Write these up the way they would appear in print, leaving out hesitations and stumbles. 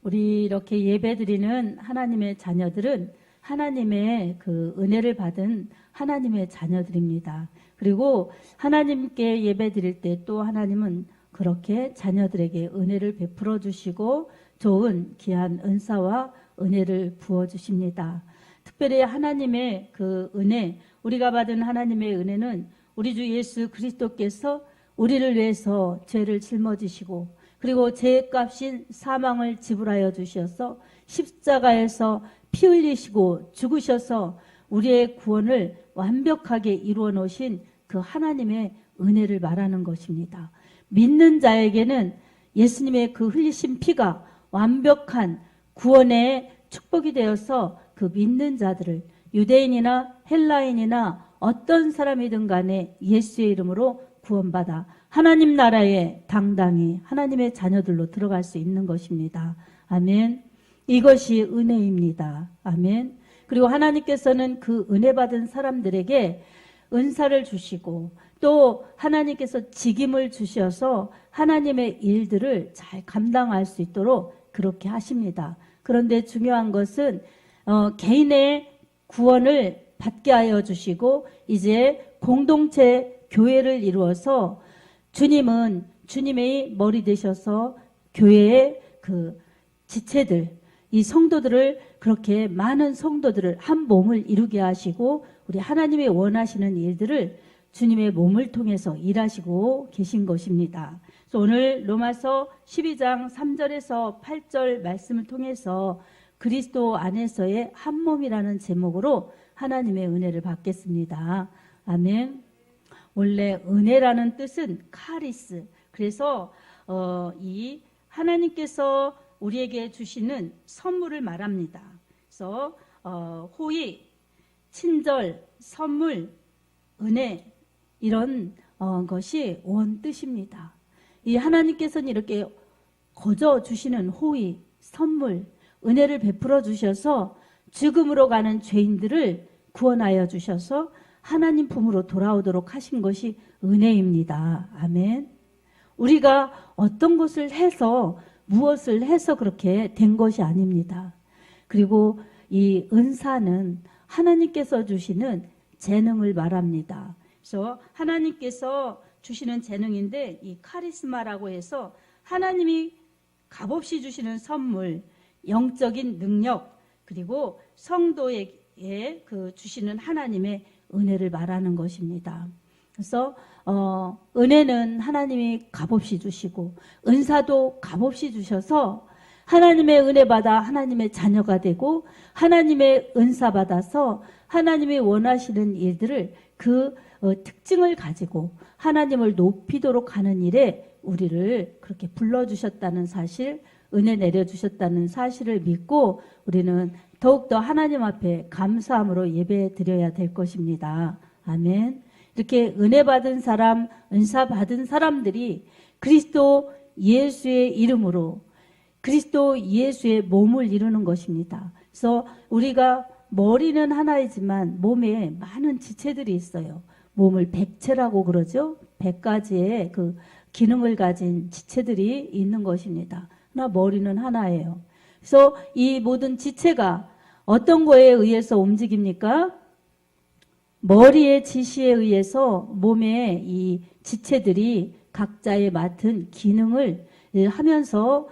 우리 이렇게 예배드리는 하나님의 자녀들은 하나님의 그 은혜를 받은 하나님의 자녀들입니다. 그리고 하나님께 예배드릴 때 또 하나님은 그렇게 자녀들에게 은혜를 베풀어 주시고 좋은 귀한 은사와 은혜를 부어 주십니다. 특별히 하나님의 그 은혜, 우리가 받은 하나님의 은혜는 우리 주 예수 그리스도께서 우리를 위해서 죄를 짊어지시고 그리고 죄값인 사망을 지불하여 주셔서 십자가에서 피 흘리시고 죽으셔서 우리의 구원을 완벽하게 이루어 놓으신 그 하나님의 은혜를 말하는 것입니다. 믿는 자에게는 예수님의 그 흘리신 피가 완벽한 구원의 축복이 되어서 그 믿는 자들을 유대인이나 헬라인이나 어떤 사람이든 간에 예수의 이름으로 구원받아 하나님 나라에 당당히 하나님의 자녀들로 들어갈 수 있는 것입니다. 아멘. 이것이 은혜입니다. 아멘. 그리고 하나님께서는 그 은혜 받은 사람들에게 은사를 주시고 또 하나님께서 직임을 주셔서 하나님의 일들을 잘 감당할 수 있도록 그렇게 하십니다. 그런데 중요한 것은 개인의 구원을 받게 하여 주시고 이제 공동체 교회를 이루어서 주님은 주님의 머리 되셔서 교회의 그 지체들, 이 성도들을 그렇게 많은 성도들을 한 몸을 이루게 하시고 우리 하나님이 원하시는 일들을 주님의 몸을 통해서 일하시고 계신 것입니다. 그래서 오늘 로마서 12장 3절에서 8절 말씀을 통해서 그리스도 안에서의 한 몸이라는 제목으로 하나님의 은혜를 받겠습니다. 아멘. 원래 은혜라는 뜻은 카리스. 그래서 이 하나님께서 우리에게 주시는 선물을 말합니다. 그래서 호의, 친절, 선물, 은혜 이런 것이 원 뜻입니다. 이 하나님께서는 이렇게 거저 주시는 호의, 선물, 은혜를 베풀어 주셔서 죽음으로 가는 죄인들을 구원하여 주셔서 하나님 품으로 돌아오도록 하신 것이 은혜입니다. 아멘. 우리가 어떤 것을 해서 무엇을 해서 그렇게 된 것이 아닙니다. 그리고 이 은사는 하나님께서 주시는 재능을 말합니다. 그래서 하나님께서 주시는 재능인데 이 카리스마라고 해서 하나님이 값없이 주시는 선물, 영적인 능력, 그리고 성도에게 그 주시는 하나님의 은혜를 말하는 것입니다. 그래서 은혜는 하나님이 값없이 주시고 은사도 값없이 주셔서 하나님의 은혜 받아 하나님의 자녀가 되고 하나님의 은사 받아서 하나님이 원하시는 일들을 그 특징을 가지고 하나님을 높이도록 하는 일에 우리를 그렇게 불러주셨다는 사실, 은혜 내려주셨다는 사실을 믿고 우리는 더욱더 하나님 앞에 감사함으로 예배 드려야 될 것입니다. 아멘. 이렇게 은혜 받은 사람, 은사 받은 사람들이 그리스도 예수의 이름으로 그리스도 예수의 몸을 이루는 것입니다. 그래서 우리가 머리는 하나이지만 몸에 많은 지체들이 있어요. 몸을 백체라고 그러죠. 100가지의 그 기능을 가진 지체들이 있는 것입니다. 그러나 머리는 하나예요. 그래서 이 모든 지체가 어떤 거에 의해서 움직입니까? 머리의 지시에 의해서 몸의 이 지체들이 각자의 맡은 기능을 하면서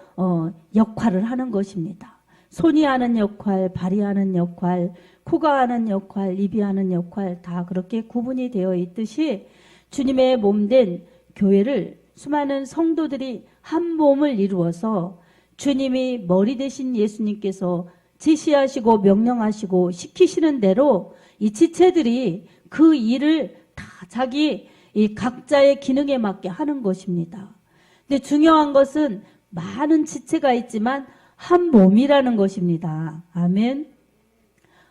역할을 하는 것입니다. 손이 하는 역할, 발이 하는 역할, 코가 하는 역할, 입이 하는 역할 다 그렇게 구분이 되어 있듯이 주님의 몸된 교회를 수많은 성도들이 한 몸을 이루어서 주님이 머리 되신 예수님께서 지시하시고 명령하시고 시키시는 대로 이 지체들이 그 일을 다 자기 이 각자의 기능에 맞게 하는 것입니다. 근데 중요한 것은 많은 지체가 있지만 한 몸이라는 것입니다. 아멘.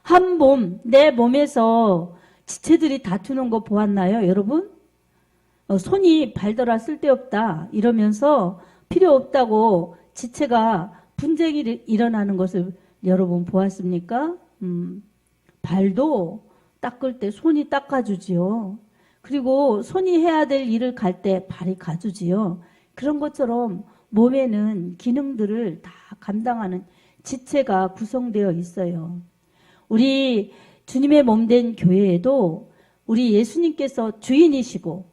한 몸, 내 몸에서 지체들이 다투는 거 보았나요, 여러분? 손이 발더라 쓸데없다 이러면서 필요 없다고 지체가 분쟁이 일어나는 것을 여러분 보았습니까? 발도 닦을 때 손이 닦아주지요. 그리고 손이 해야 될 일을 갈 때 발이 가주지요. 그런 것처럼 몸에는 기능들을 다 감당하는 지체가 구성되어 있어요. 우리 주님의 몸된 교회에도 우리 예수님께서 주인이시고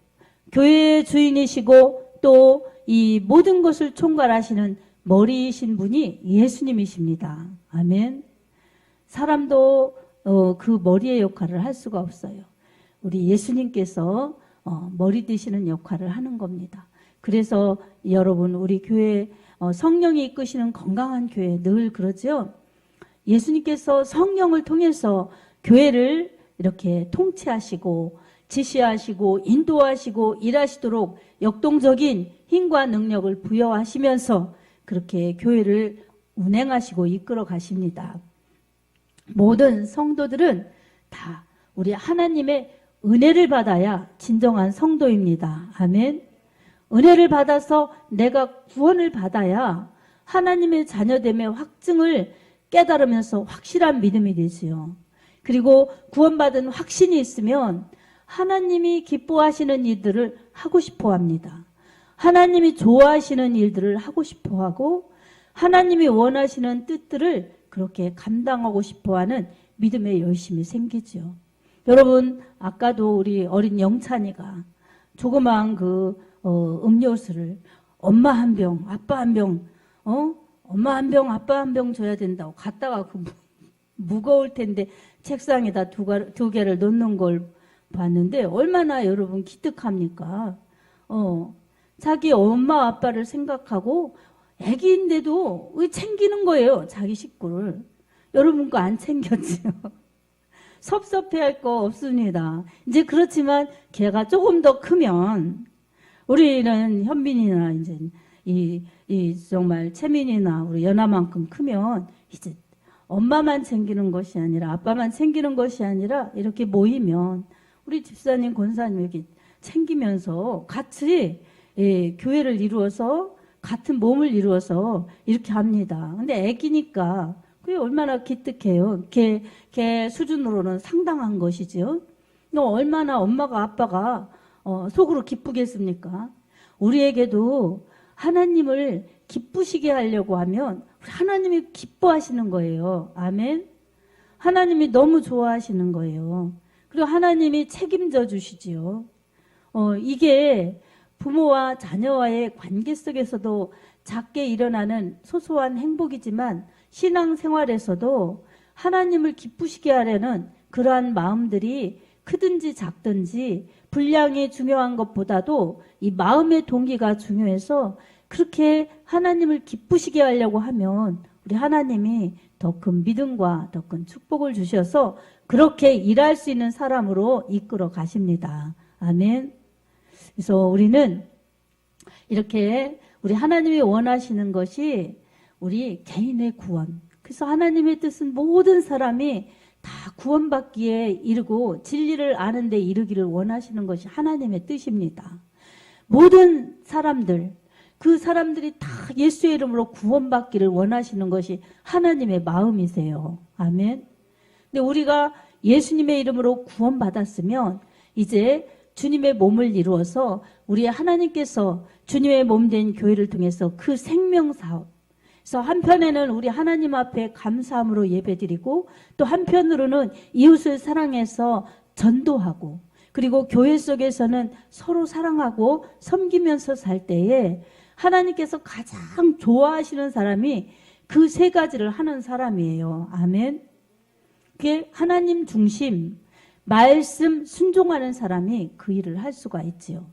교회의 주인이시고 또 이 모든 것을 총괄하시는 머리이신 분이 예수님이십니다. 아멘. 사람도 그 머리의 역할을 할 수가 없어요. 우리 예수님께서 머리 되시는 역할을 하는 겁니다. 그래서 여러분 우리 교회 성령이 이끄시는 건강한 교회 늘 그러죠. 예수님께서 성령을 통해서 교회를 이렇게 통치하시고 지시하시고 인도하시고 일하시도록 역동적인 힘과 능력을 부여하시면서 그렇게 교회를 운행하시고 이끌어 가십니다. 모든 성도들은 다 우리 하나님의 은혜를 받아야 진정한 성도입니다. 아멘. 은혜를 받아서 내가 구원을 받아야 하나님의 자녀됨의 확증을 깨달으면서 확실한 믿음이 되지요. 그리고 구원받은 확신이 있으면 하나님이 기뻐하시는 일들을 하고 싶어 합니다. 하나님이 좋아하시는 일들을 하고 싶어 하고 하나님이 원하시는 뜻들을 그렇게 감당하고 싶어 하는 믿음의 열심이 생기죠. 여러분, 아까도 우리 어린 영찬이가 조그마한 음료수를 엄마 한 병, 아빠 한 병, 엄마 한 병, 아빠 한 병 줘야 된다고 갔다가 무거울 텐데 책상에다 두 개를 놓는 걸 봤는데 얼마나 여러분 기특합니까? 자기 엄마 아빠를 생각하고 애기인데도 챙기는 거예요. 자기 식구를. 여러분 거 안 챙겼지요? 섭섭해할 거 없습니다. 이제 그렇지만 걔가 조금 더 크면 우리는 현빈이나 이제 이 정말 채민이나 우리 연아만큼 크면 이제 엄마만 챙기는 것이 아니라 아빠만 챙기는 것이 아니라 이렇게 모이면 우리 집사님 권사님 여기 챙기면서 같이 교회를 이루어서 같은 몸을 이루어서 이렇게 합니다. 근데 애기니까 그게 얼마나 기특해요. 걔 수준으로는 상당한 것이죠. 얼마나 엄마가 아빠가 속으로 기쁘겠습니까? 우리에게도 하나님을 기쁘시게 하려고 하면 하나님이 기뻐하시는 거예요. 아멘. 하나님이 너무 좋아하시는 거예요. 그리고 하나님이 책임져 주시지요. 이게 부모와 자녀와의 관계 속에서도 작게 일어나는 소소한 행복이지만 신앙생활에서도 하나님을 기쁘시게 하려는 그러한 마음들이 크든지 작든지 분량이 중요한 것보다도 이 마음의 동기가 중요해서 그렇게 하나님을 기쁘시게 하려고 하면 우리 하나님이 더 큰 믿음과 더 큰 축복을 주셔서 그렇게 일할 수 있는 사람으로 이끌어 가십니다. 아멘. 그래서 우리는 이렇게 우리 하나님이 원하시는 것이 우리 개인의 구원. 그래서 하나님의 뜻은 모든 사람이 다 구원받기에 이르고 진리를 아는 데 이르기를 원하시는 것이 하나님의 뜻입니다. 모든 사람들, 그 사람들이 다 예수의 이름으로 구원받기를 원하시는 것이 하나님의 마음이세요. 아멘. 근데 우리가 예수님의 이름으로 구원받았으면 이제 주님의 몸을 이루어서 우리 하나님께서 주님의 몸된 교회를 통해서 그 생명사업, 그래서 한편에는 우리 하나님 앞에 감사함으로 예배드리고 또 한편으로는 이웃을 사랑해서 전도하고 그리고 교회 속에서는 서로 사랑하고 섬기면서 살 때에 하나님께서 가장 좋아하시는 사람이 그 세 가지를 하는 사람이에요. 아멘. 그게 하나님 중심, 말씀 순종하는 사람이 그 일을 할 수가 있지요.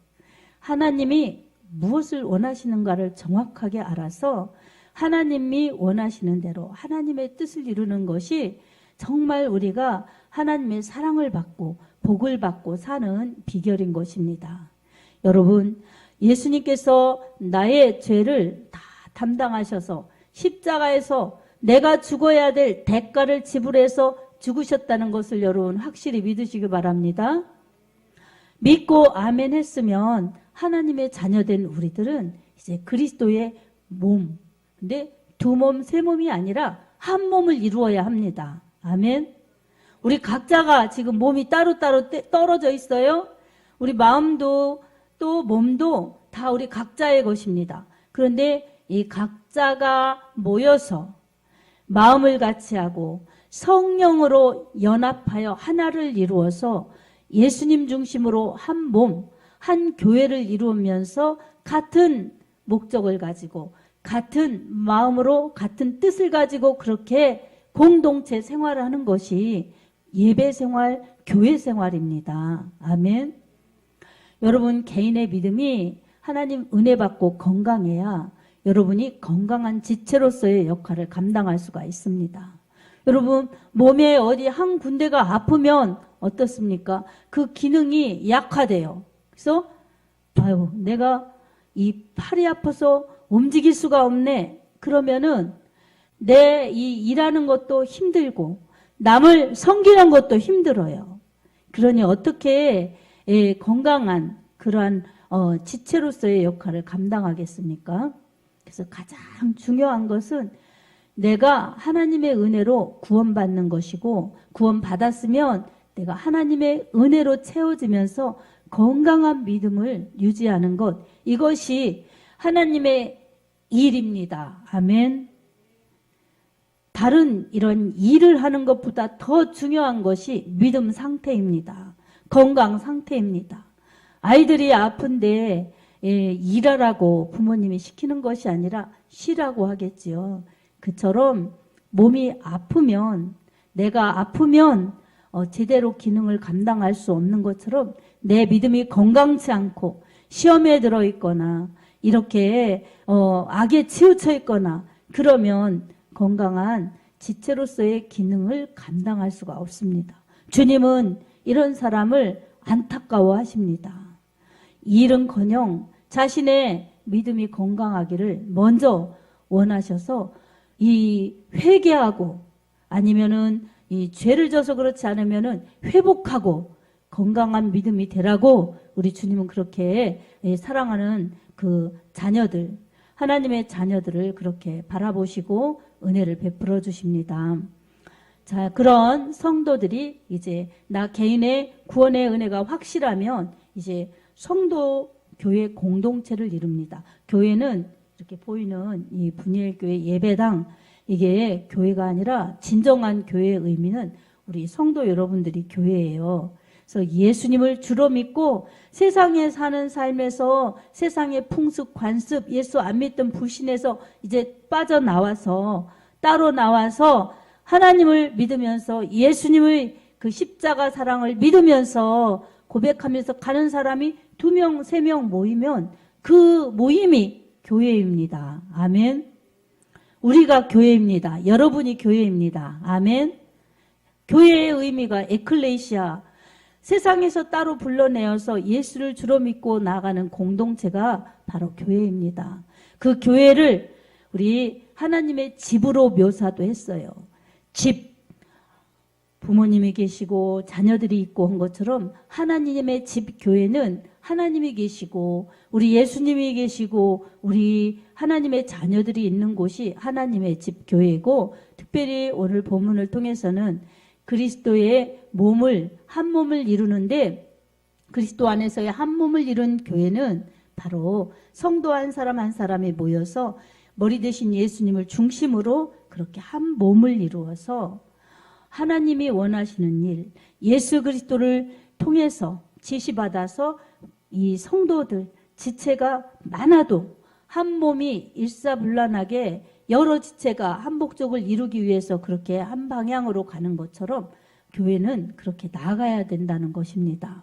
하나님이 무엇을 원하시는가를 정확하게 알아서 하나님이 원하시는 대로 하나님의 뜻을 이루는 것이 정말 우리가 하나님의 사랑을 받고 복을 받고 사는 비결인 것입니다. 여러분, 예수님께서 나의 죄를 다 담당하셔서 십자가에서 내가 죽어야 될 대가를 지불해서 죽으셨다는 것을 여러분 확실히 믿으시기 바랍니다. 믿고 아멘 했으면 하나님의 자녀된 우리들은 이제 그리스도의 몸, 근데 두 몸, 세 몸이 아니라 한 몸을 이루어야 합니다. 아멘. 우리 각자가 지금 몸이 따로따로 떨어져 있어요. 우리 마음도 또 몸도 다 우리 각자의 것입니다. 그런데 이 각자가 모여서 마음을 같이 하고 성령으로 연합하여 하나를 이루어서 예수님 중심으로 한 몸, 한 교회를 이루면서 같은 목적을 가지고 같은 마음으로 같은 뜻을 가지고 그렇게 공동체 생활을 하는 것이 예배 생활, 교회 생활입니다. 아멘. 여러분 개인의 믿음이 하나님 은혜 받고 건강해야 여러분이 건강한 지체로서의 역할을 감당할 수가 있습니다. 여러분 몸에 어디 한 군데가 아프면 어떻습니까? 그 기능이 약화돼요. 그래서 아유 내가 이 팔이 아파서 움직일 수가 없네. 그러면은 내 이 일하는 것도 힘들고 남을 섬기는 것도 힘들어요. 그러니 어떻게 건강한 그러한 지체로서의 역할을 감당하겠습니까? 그래서 가장 중요한 것은 내가 하나님의 은혜로 구원받는 것이고 구원받았으면 내가 하나님의 은혜로 채워지면서 건강한 믿음을 유지하는 것, 이것이 하나님의 일입니다. 아멘. 다른 이런 일을 하는 것보다 더 중요한 것이 믿음 상태입니다. 건강 상태입니다. 아이들이 아픈데 일하라고 부모님이 시키는 것이 아니라 쉬라고 하겠지요. 그처럼 몸이 아프면 내가 아프면 제대로 기능을 감당할 수 없는 것처럼 내 믿음이 건강치 않고 시험에 들어있거나 이렇게 악에 치우쳐 있거나 그러면 건강한 지체로서의 기능을 감당할 수가 없습니다. 주님은 이런 사람을 안타까워하십니다. 일은커녕 자신의 믿음이 건강하기를 먼저 원하셔서 이 회개하고 아니면은 이 죄를 져서 그렇지 않으면은 회복하고 건강한 믿음이 되라고 우리 주님은 그렇게 사랑하는 그 자녀들, 하나님의 자녀들을 그렇게 바라보시고 은혜를 베풀어 주십니다. 자, 그런 성도들이 이제 나 개인의 구원의 은혜가 확실하면 이제 성도 교회 공동체를 이룹니다. 교회는 이렇게 보이는 이 분일교회 예배당, 이게 교회가 아니라 진정한 교회의 의미는 우리 성도 여러분들이 교회예요. 그래서 예수님을 주로 믿고 세상에 사는 삶에서 세상의 풍습, 관습, 예수 안 믿던 불신에서 이제 빠져나와서 따로 나와서 하나님을 믿으면서 예수님의 그 십자가 사랑을 믿으면서 고백하면서 가는 사람이 2명, 3명 모이면 그 모임이 교회입니다. 아멘. 우리가 교회입니다. 여러분이 교회입니다. 아멘. 교회의 의미가 에클레시아, 세상에서 따로 불러내어서 예수를 주로 믿고 나아가는 공동체가 바로 교회입니다. 그 교회를 우리 하나님의 집으로 묘사도 했어요. 집, 부모님이 계시고 자녀들이 있고 한 것처럼 하나님의 집 교회는 하나님이 계시고 우리 예수님이 계시고 우리 하나님의 자녀들이 있는 곳이 하나님의 집 교회이고, 특별히 오늘 본문을 통해서는 그리스도의 몸을, 한 몸을 이루는데 그리스도 안에서의 한 몸을 이룬 교회는 바로 성도 한 사람 한 사람이 모여서 머리 대신 예수님을 중심으로 그렇게 한 몸을 이루어서 하나님이 원하시는 일, 예수 그리스도를 통해서 지시받아서 이 성도들, 지체가 많아도 한 몸이 일사불란하게 여러 지체가 한 목적을 이루기 위해서 그렇게 한 방향으로 가는 것처럼 교회는 그렇게 나아가야 된다는 것입니다.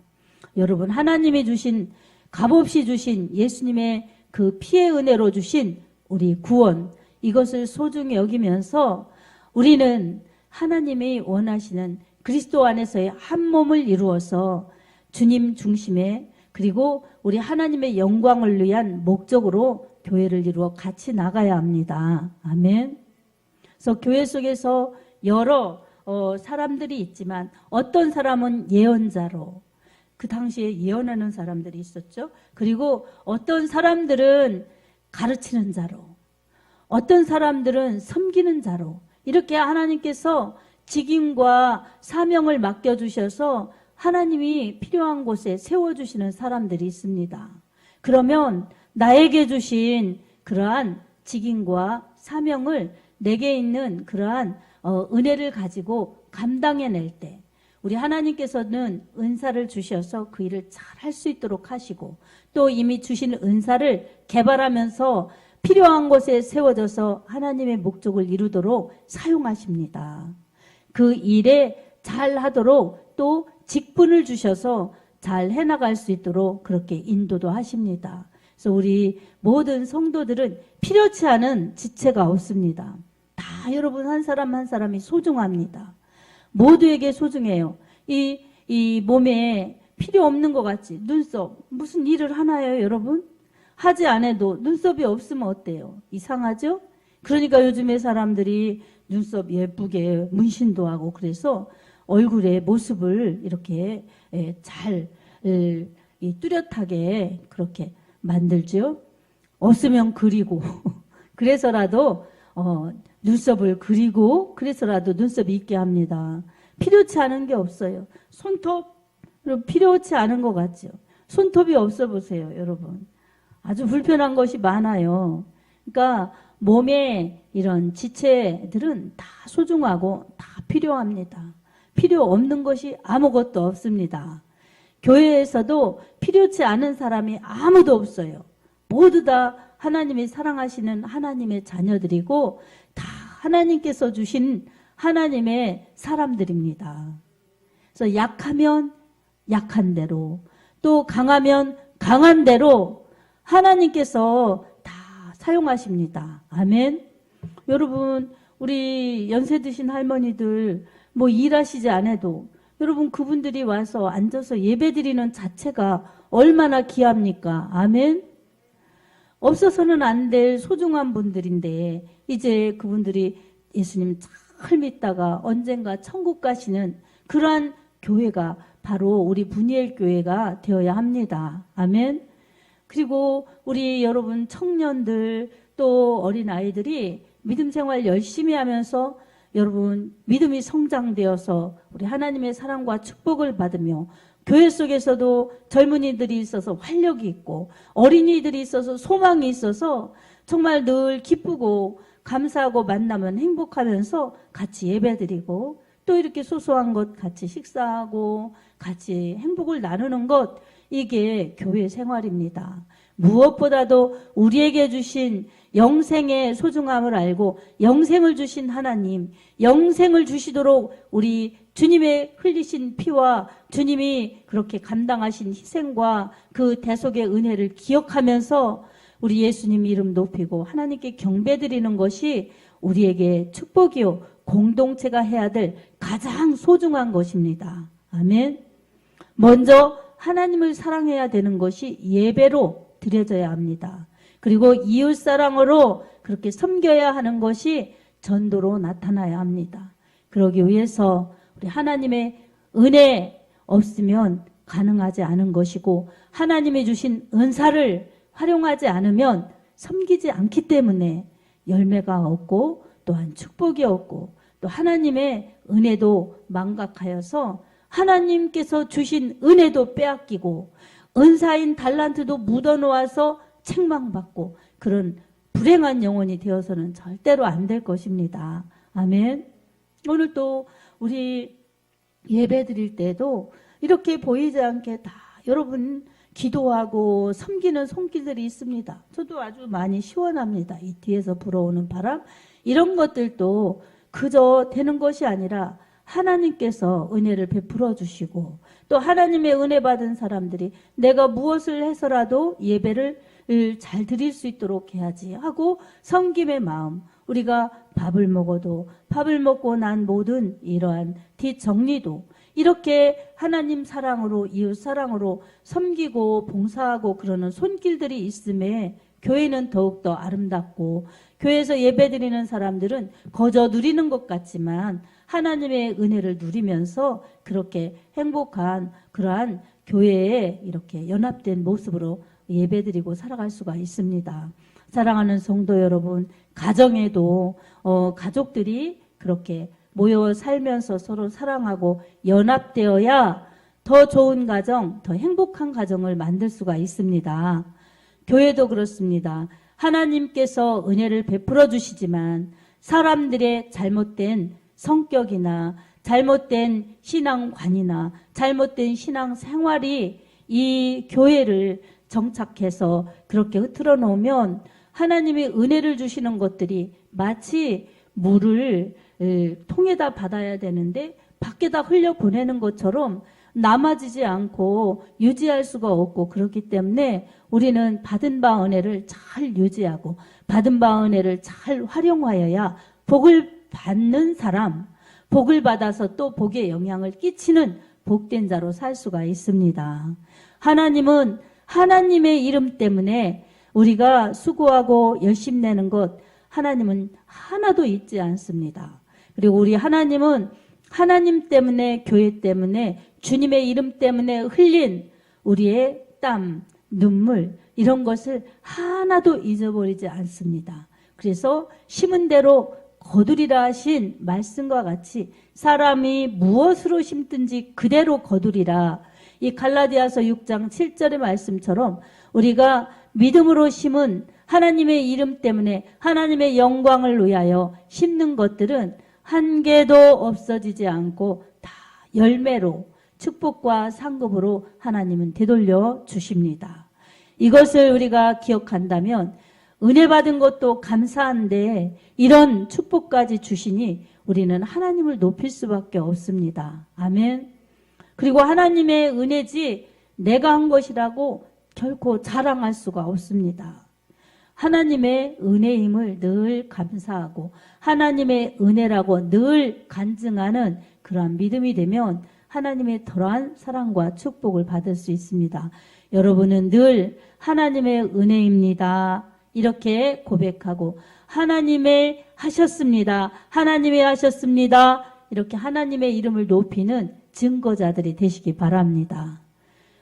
여러분, 하나님이 주신, 값없이 주신 예수님의 그 피의 은혜로 주신 우리 구원, 이것을 소중히 여기면서 우리는 하나님이 원하시는 그리스도 안에서의 한 몸을 이루어서 주님 중심에, 그리고 우리 하나님의 영광을 위한 목적으로 교회를 이루어 같이 나가야 합니다. 아멘. 그래서 교회 속에서 여러 사람들이 있지만 어떤 사람은 예언자로, 그 당시에 예언하는 사람들이 있었죠. 그리고 어떤 사람들은 가르치는 자로, 어떤 사람들은 섬기는 자로, 이렇게 하나님께서 직임과 사명을 맡겨주셔서 하나님이 필요한 곳에 세워주시는 사람들이 있습니다. 그러면 나에게 주신 그러한 직임과 사명을 내게 있는 그러한 은혜를 가지고 감당해낼 때 우리 하나님께서는 은사를 주셔서 그 일을 잘 할 수 있도록 하시고 또 이미 주신 은사를 개발하면서 필요한 곳에 세워져서 하나님의 목적을 이루도록 사용하십니다. 그 일에 잘 하도록 또 직분을 주셔서 잘 해나갈 수 있도록 그렇게 인도도 하십니다. 그래서 우리 모든 성도들은 필요치 않은 지체가 없습니다. 다 여러분 한 사람 한 사람이 소중합니다. 모두에게 소중해요. 이 몸에 필요 없는 것 같지? 눈썹 무슨 일을 하나요 여러분? 하지 않아도 눈썹이 없으면 어때요? 이상하죠? 그러니까 요즘에 사람들이 눈썹 예쁘게 문신도 하고 그래서 얼굴의 모습을 이렇게 잘 뚜렷하게 그렇게 만들죠. 없으면 그리고 그래서라도 눈썹을 그리고 그래서라도 눈썹이 있게 합니다. 필요치 않은 게 없어요. 손톱 필요치 않은 것 같죠. 손톱이 없어 보세요 여러분. 아주 불편한 것이 많아요. 그러니까 몸에 이런 지체들은 다 소중하고 다 필요합니다. 필요 없는 것이 아무것도 없습니다. 교회에서도 필요치 않은 사람이 아무도 없어요. 모두 다 하나님이 사랑하시는 하나님의 자녀들이고 다 하나님께서 주신 하나님의 사람들입니다. 그래서 약하면 약한 대로 또 강하면 강한 대로 하나님께서 다 사용하십니다. 아멘. 여러분 우리 연세 드신 할머니들 뭐 일하시지 않아도 여러분 그분들이 와서 앉아서 예배드리는 자체가 얼마나 귀합니까? 아멘. 없어서는 안 될 소중한 분들인데 이제 그분들이 예수님 잘 믿다가 언젠가 천국 가시는 그러한 교회가 바로 우리 분이엘 교회가 되어야 합니다. 아멘. 그리고 우리 여러분 청년들 또 어린아이들이 믿음 생활 열심히 하면서 여러분 믿음이 성장되어서 우리 하나님의 사랑과 축복을 받으며 교회 속에서도 젊은이들이 있어서 활력이 있고 어린이들이 있어서 소망이 있어서 정말 늘 기쁘고 감사하고 만나면 행복하면서 같이 예배드리고 또 이렇게 소소한 것 같이 식사하고 같이 행복을 나누는 것 이게 교회 생활입니다. 무엇보다도 우리에게 주신 영생의 소중함을 알고 영생을 주신 하나님, 영생을 주시도록 우리 주님의 흘리신 피와 주님이 그렇게 감당하신 희생과 그 대속의 은혜를 기억하면서 우리 예수님 이름 높이고 하나님께 경배드리는 것이 우리에게 축복이요 공동체가 해야 될 가장 소중한 것입니다. 아멘. 먼저 하나님을 사랑해야 되는 것이 예배로 드려져야 합니다. 그리고 이웃사랑으로 그렇게 섬겨야 하는 것이 전도로 나타나야 합니다. 그러기 위해서 우리 하나님의 은혜 없으면 가능하지 않은 것이고 하나님이 주신 은사를 활용하지 않으면 섬기지 않기 때문에 열매가 없고 또한 축복이 없고 또 하나님의 은혜도 망각하여서 하나님께서 주신 은혜도 빼앗기고 은사인 달란트도 묻어놓아서 책망받고 그런 불행한 영혼이 되어서는 절대로 안 될 것입니다. 아멘. 오늘 또 우리 예배 드릴 때도 이렇게 보이지 않게 다 여러분 기도하고 섬기는 손길들이 있습니다. 저도 아주 많이 시원합니다. 이 뒤에서 불어오는 바람 이런 것들도 그저 되는 것이 아니라 하나님께서 은혜를 베풀어 주시고 또 하나님의 은혜 받은 사람들이 내가 무엇을 해서라도 예배를 잘 드릴 수 있도록 해야지 하고 섬김의 마음 우리가 밥을 먹어도 밥을 먹고 난 모든 이러한 뒷정리도 이렇게 하나님 사랑으로 이웃 사랑으로 섬기고 봉사하고 그러는 손길들이 있음에 교회는 더욱더 아름답고 교회에서 예배드리는 사람들은 거저 누리는 것 같지만 하나님의 은혜를 누리면서 그렇게 행복한 그러한 교회에 이렇게 연합된 모습으로 예배드리고 살아갈 수가 있습니다. 사랑하는 성도 여러분, 가정에도 가족들이 그렇게 모여 살면서 서로 사랑하고 연합되어야 더 좋은 가정, 더 행복한 가정을 만들 수가 있습니다. 교회도 그렇습니다. 하나님께서 은혜를 베풀어 주시지만 사람들의 잘못된 성격이나 잘못된 신앙관이나 잘못된 신앙생활이 이 교회를 정착해서 그렇게 흐트러 놓으면 하나님이 은혜를 주시는 것들이 마치 물을 통에다 받아야 되는데 밖에다 흘려보내는 것처럼 남아지지 않고 유지할 수가 없고, 그렇기 때문에 우리는 받은 바 은혜를 잘 유지하고 받은 바 은혜를 잘 활용하여야 복을 받는 사람, 복을 받아서 또 복에 영향을 끼치는 복된 자로 살 수가 있습니다. 하나님은 하나님의 이름 때문에 우리가 수고하고 열심 내는 것, 하나님은 하나도 잊지 않습니다. 그리고 우리 하나님은 하나님 때문에, 교회 때문에, 주님의 이름 때문에 흘린 우리의 땀, 눈물, 이런 것을 하나도 잊어버리지 않습니다. 그래서 심은 대로 거두리라 하신 말씀과 같이 사람이 무엇으로 심든지 그대로 거두리라. 이 갈라디아서 6장 7절의 말씀처럼 우리가 믿음으로 심은 하나님의 이름 때문에 하나님의 영광을 위하여 심는 것들은 한 개도 없어지지 않고 다 열매로, 축복과 상급으로 하나님은 되돌려 주십니다. 이것을 우리가 기억한다면 은혜 받은 것도 감사한데 이런 축복까지 주시니 우리는 하나님을 높일 수밖에 없습니다. 아멘. 그리고 하나님의 은혜지 내가 한 것이라고 결코 자랑할 수가 없습니다. 하나님의 은혜임을 늘 감사하고 하나님의 은혜라고 늘 간증하는 그러한 믿음이 되면 하나님의 덜한 사랑과 축복을 받을 수 있습니다. 여러분은 늘 하나님의 은혜입니다. 이렇게 고백하고 하나님의 하셨습니다. 하나님의 하셨습니다. 이렇게 하나님의 이름을 높이는 증거자들이 되시기 바랍니다.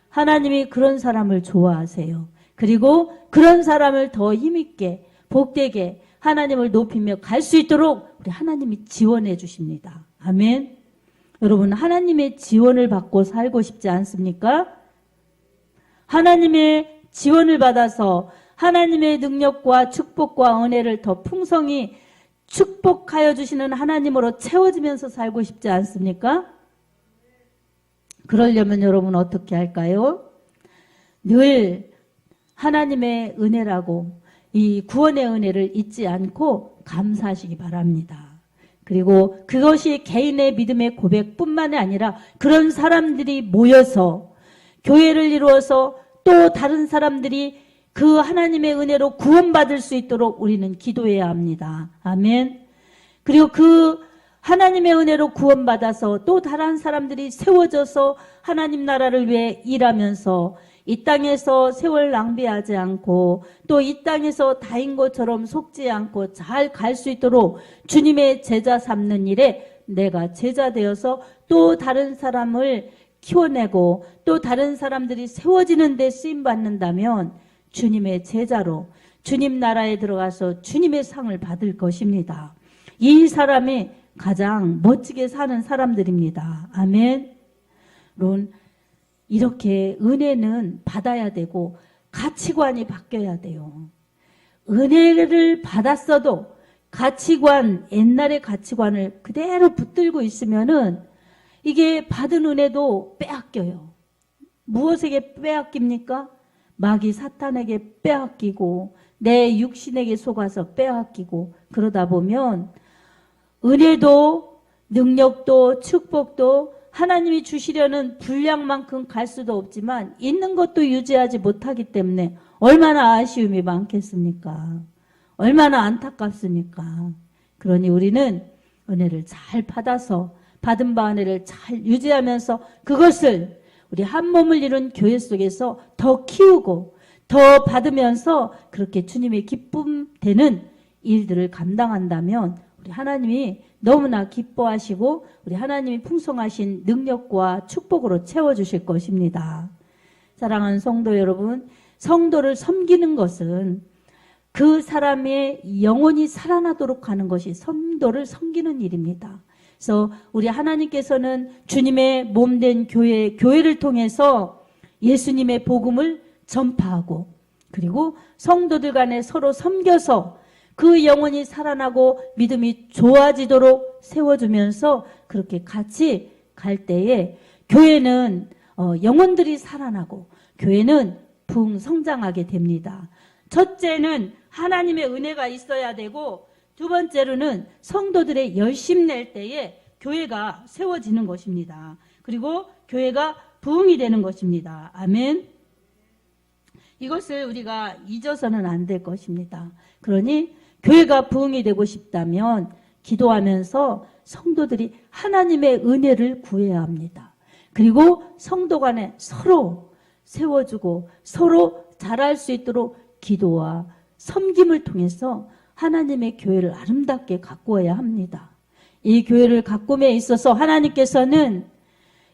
하나님이 그런 사람을 좋아하세요. 그리고 그런 사람을 더 힘있게 복되게 하나님을 높이며 갈 수 있도록 우리 하나님이 지원해 주십니다. 아멘. 여러분, 하나님의 지원을 받고 살고 싶지 않습니까? 하나님의 지원을 받아서 하나님의 능력과 축복과 은혜를 더 풍성히 축복하여 주시는 하나님으로 채워지면서 살고 싶지 않습니까? 그러려면 여러분 어떻게 할까요? 늘 하나님의 은혜라고 이 구원의 은혜를 잊지 않고 감사하시기 바랍니다. 그리고 그것이 개인의 믿음의 고백뿐만이 아니라 그런 사람들이 모여서 교회를 이루어서 또 다른 사람들이 그 하나님의 은혜로 구원받을 수 있도록 우리는 기도해야 합니다. 아멘. 그리고 그 하나님의 은혜로 구원받아서 또 다른 사람들이 세워져서 하나님 나라를 위해 일하면서 이 땅에서 세월 낭비하지 않고 또 이 땅에서 다인 것처럼 속지 않고 잘 갈 수 있도록 주님의 제자 삼는 일에 내가 제자 되어서 또 다른 사람을 키워내고 또 다른 사람들이 세워지는 데 쓰임받는다면 주님의 제자로 주님 나라에 들어가서 주님의 상을 받을 것입니다. 이 사람이 가장 멋지게 사는 사람들입니다. 아멘. 물론 이렇게 은혜는 받아야 되고 가치관이 바뀌어야 돼요. 은혜를 받았어도 가치관, 옛날의 가치관을 그대로 붙들고 있으면은 이게 받은 은혜도 빼앗겨요. 무엇에게 빼앗깁니까? 마귀 사탄에게 빼앗기고 내 육신에게 속아서 빼앗기고, 그러다 보면 은혜도 능력도 축복도 하나님이 주시려는 분량만큼 갈 수도 없지만 있는 것도 유지하지 못하기 때문에 얼마나 아쉬움이 많겠습니까? 얼마나 안타깝습니까? 그러니 우리는 은혜를 잘 받아서 받은 바 은혜를 잘 유지하면서 그것을 우리 한 몸을 이룬 교회 속에서 더 키우고 더 받으면서 그렇게 주님의 기쁨 되는 일들을 감당한다면 우리 하나님이 너무나 기뻐하시고 우리 하나님이 풍성하신 능력과 축복으로 채워주실 것입니다. 사랑하는 성도 여러분, 성도를 섬기는 것은 그 사람의 영혼이 살아나도록 하는 것이 성도를 섬기는 일입니다. 그래서 우리 하나님께서는 주님의 몸된 교회를 통해서 예수님의 복음을 전파하고 그리고 성도들 간에 서로 섬겨서 그 영혼이 살아나고 믿음이 좋아지도록 세워주면서 그렇게 같이 갈 때에 교회는 영혼들이 살아나고 교회는 성장하게 됩니다. 첫째는 하나님의 은혜가 있어야 되고, 두 번째로는 성도들의 열심 낼 때에 교회가 세워지는 것입니다. 그리고 교회가 부흥이 되는 것입니다. 아멘. 이것을 우리가 잊어서는 안 될 것입니다. 그러니 교회가 부흥이 되고 싶다면 기도하면서 성도들이 하나님의 은혜를 구해야 합니다. 그리고 성도 간에 서로 세워주고 서로 잘할 수 있도록 기도와 섬김을 통해서 하나님의 교회를 아름답게 가꾸어야 합니다. 이 교회를 가꿈에 있어서 하나님께서는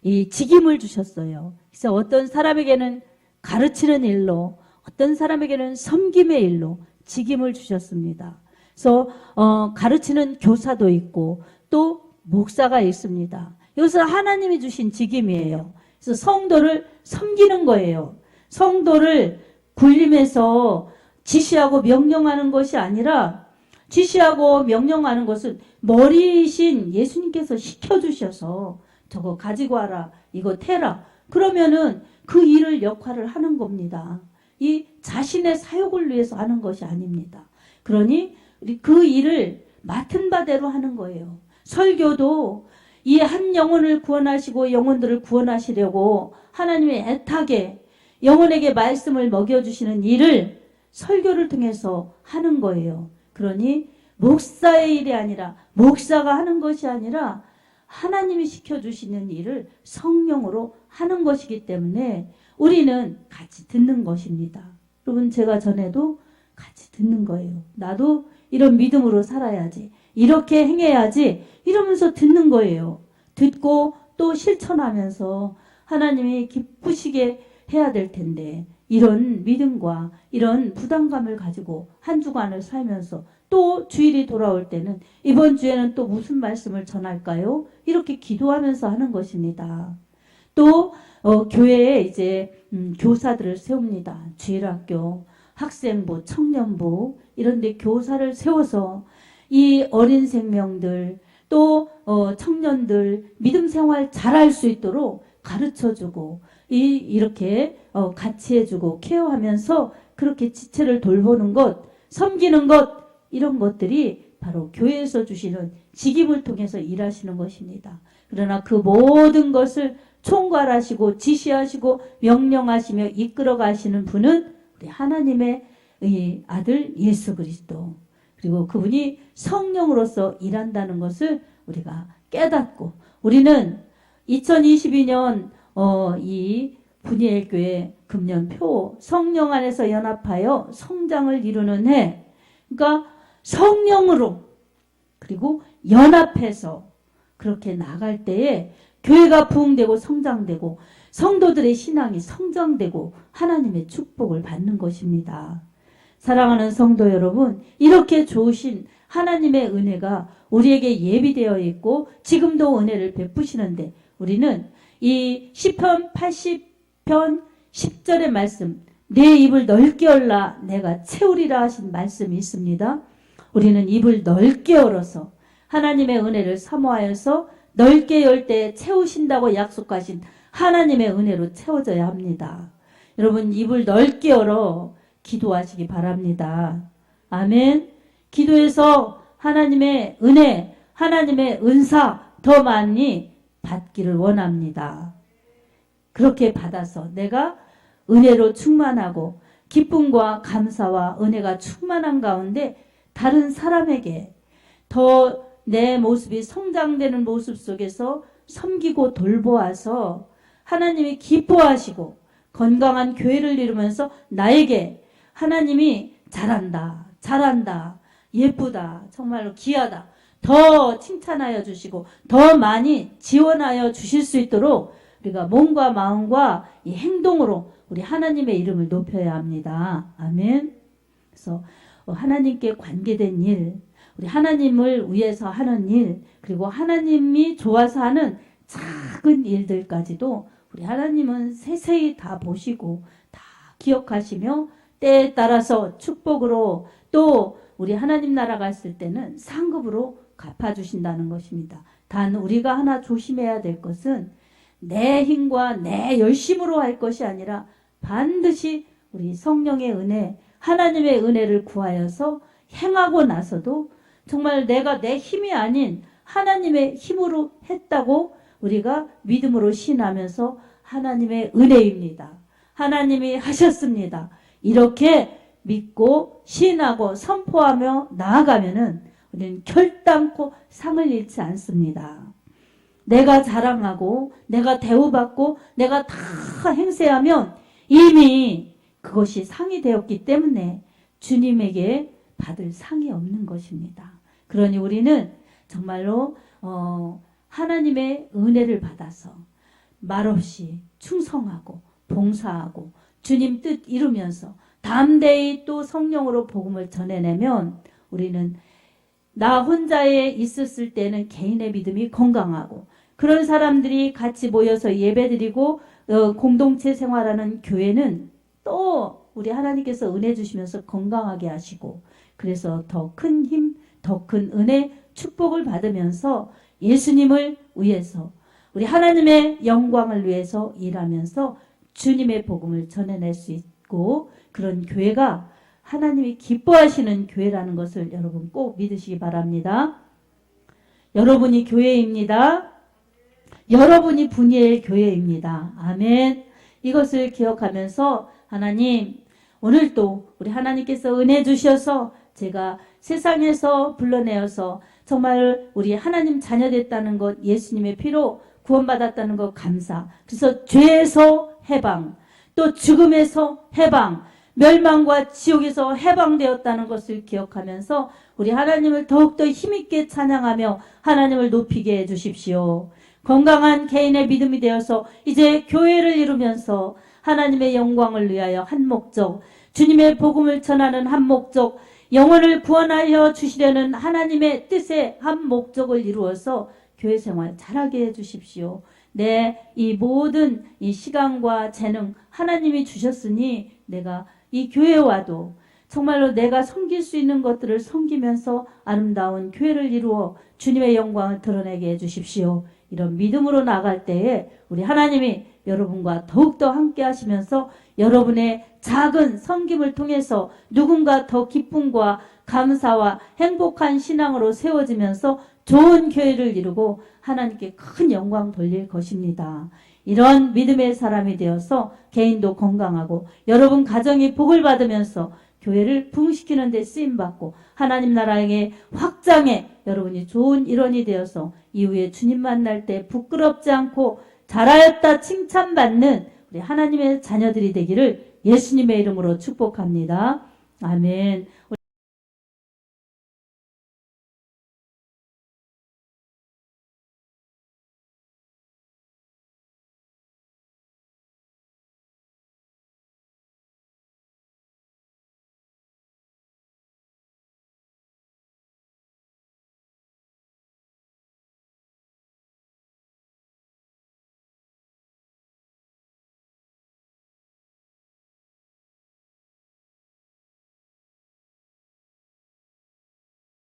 이 직임을 주셨어요. 그래서 어떤 사람에게는 가르치는 일로, 어떤 사람에게는 섬김의 일로 직임을 주셨습니다. 그래서 가르치는 교사도 있고 또 목사가 있습니다. 이것은 하나님이 주신 직임이에요. 그래서 성도를 섬기는 거예요. 성도를 굴림해서 지시하고 명령하는 것이 아니라, 지시하고 명령하는 것은 머리이신 예수님께서 시켜주셔서 저거 가지고 와라, 이거 태라. 그러면은 그 일을 역할을 하는 겁니다. 이 자신의 사역을 위해서 하는 것이 아닙니다. 그러니 그 일을 맡은 바대로 하는 거예요. 설교도 이 한 영혼을 구원하시고 영혼들을 구원하시려고 하나님의 애타게 영혼에게 말씀을 먹여주시는 일을 설교를 통해서 하는 거예요. 그러니 목사의 일이 아니라, 목사가 하는 것이 아니라 하나님이 시켜주시는 일을 성령으로 하는 것이기 때문에 우리는 같이 듣는 것입니다. 여러분, 제가 전에도 같이 듣는 거예요. 나도 이런 믿음으로 살아야지, 이렇게 행해야지, 이러면서 듣는 거예요. 듣고 또 실천하면서 하나님이 기쁘시게 해야 될 텐데, 이런 믿음과 이런 부담감을 가지고 한 주간을 살면서 또 주일이 돌아올 때는 이번 주에는 또 무슨 말씀을 전할까요? 이렇게 기도하면서 하는 것입니다. 또 교회에 이제 교사들을 세웁니다. 주일학교, 학생부, 청년부 이런 데 교사를 세워서 이 어린 생명들 또 청년들 믿음 생활 잘할 수 있도록 가르쳐주고 이렇게 같이 해주고 케어하면서 그렇게 지체를 돌보는 것, 섬기는 것, 이런 것들이 바로 교회에서 주시는 직임을 통해서 일하시는 것입니다. 그러나 그 모든 것을 총괄하시고 지시하시고 명령하시며 이끌어 가시는 분은 우리 하나님의 아들 예수 그리스도, 그리고 그분이 성령으로서 일한다는 것을 우리가 깨닫고, 우리는 2022년 이 분이엘교회 금년표 성령 안에서 연합하여 성장을 이루는 해, 그러니까 성령으로 그리고 연합해서 그렇게 나갈 때에 교회가 부흥되고 성장되고 성도들의 신앙이 성장되고 하나님의 축복을 받는 것입니다. 사랑하는 성도 여러분, 이렇게 좋으신 하나님의 은혜가 우리에게 예비되어 있고 지금도 은혜를 베푸시는데, 우리는 이 시편 80편 10절의 말씀, 내 입을 넓게 열라 내가 채우리라 하신 말씀이 있습니다. 우리는 입을 넓게 열어서 하나님의 은혜를 사모하여서 넓게 열 때 채우신다고 약속하신 하나님의 은혜로 채워져야 합니다. 여러분, 입을 넓게 열어 기도하시기 바랍니다. 아멘. 기도해서 하나님의 은혜, 하나님의 은사 더 많이 받기를 원합니다. 그렇게 받아서 내가 은혜로 충만하고 기쁨과 감사와 은혜가 충만한 가운데 다른 사람에게 더 내 모습이 성장되는 모습 속에서 섬기고 돌보아서 하나님이 기뻐하시고 건강한 교회를 이루면서 나에게 하나님이 잘한다, 잘한다, 예쁘다, 정말로 귀하다, 더 칭찬하여 주시고 더 많이 지원하여 주실 수 있도록 우리가 몸과 마음과 이 행동으로 우리 하나님의 이름을 높여야 합니다. 아멘. 그래서 하나님께 관계된 일, 우리 하나님을 위해서 하는 일, 그리고 하나님이 좋아서 하는 작은 일들까지도 우리 하나님은 세세히 다 보시고 다 기억하시며 때에 따라서 축복으로 또 우리 하나님 나라 갔을 때는 상급으로 갚아주신다는 것입니다. 단 우리가 하나 조심해야 될 것은 내 힘과 내 열심으로 할 것이 아니라 반드시 우리 성령의 은혜, 하나님의 은혜를 구하여서 행하고 나서도 정말 내가 내 힘이 아닌 하나님의 힘으로 했다고 우리가 믿음으로 신하면서 하나님의 은혜입니다. 하나님이 하셨습니다. 이렇게 믿고 신하고 선포하며 나아가면은 우리는 결단코 상을 잃지 않습니다. 내가 자랑하고 내가 대우받고 내가 다 행세하면 이미 그것이 상이 되었기 때문에 주님에게 받을 상이 없는 것입니다. 그러니 우리는 정말로 하나님의 은혜를 받아서 말없이 충성하고 봉사하고 주님 뜻 이루면서 담대히 또 성령으로 복음을 전해내면 우리는 나 혼자에 있었을 때는 개인의 믿음이 건강하고 그런 사람들이 같이 모여서 예배드리고 공동체 생활하는 교회는 또 우리 하나님께서 은혜 주시면서 건강하게 하시고 그래서 더 큰 힘, 더 큰 은혜, 축복을 받으면서 예수님을 위해서 우리 하나님의 영광을 위해서 일하면서 주님의 복음을 전해낼 수 있고 그런 교회가 하나님이 기뻐하시는 교회라는 것을 여러분 꼭 믿으시기 바랍니다. 여러분이 교회입니다. 여러분이 분이엘 교회입니다. 아멘. 이것을 기억하면서 하나님 오늘도 우리 하나님께서 은혜 주셔서 제가 세상에서 불러내어서 정말 우리 하나님 자녀됐다는 것 예수님의 피로 구원받았다는 것 감사. 그래서 죄에서 해방 또 죽음에서 해방 멸망과 지옥에서 해방되었다는 것을 기억하면서 우리 하나님을 더욱더 힘있게 찬양하며 하나님을 높이게 해주십시오. 건강한 개인의 믿음이 되어서 이제 교회를 이루면서 하나님의 영광을 위하여 한 목적, 주님의 복음을 전하는 한 목적, 영혼을 구원하여 주시려는 하나님의 뜻의 한 목적을 이루어서 교회 생활 잘하게 해주십시오. 이 모든 이 시간과 재능 하나님이 주셨으니 내가 이 교회와도 정말로 내가 섬길 수 있는 것들을 섬기면서 아름다운 교회를 이루어 주님의 영광을 드러내게 해주십시오. 이런 믿음으로 나갈 때에 우리 하나님이 여러분과 더욱더 함께 하시면서 여러분의 작은 섬김을 통해서 누군가 더 기쁨과 감사와 행복한 신앙으로 세워지면서 좋은 교회를 이루고 하나님께 큰 영광 돌릴 것입니다. 이런 믿음의 사람이 되어서 개인도 건강하고 여러분 가정이 복을 받으면서 교회를 부흥시키는 데 쓰임받고 하나님 나라의 확장에 여러분이 좋은 일원이 되어서 이후에 주님 만날 때 부끄럽지 않고 잘하였다 칭찬받는 우리 하나님의 자녀들이 되기를 예수님의 이름으로 축복합니다. 아멘.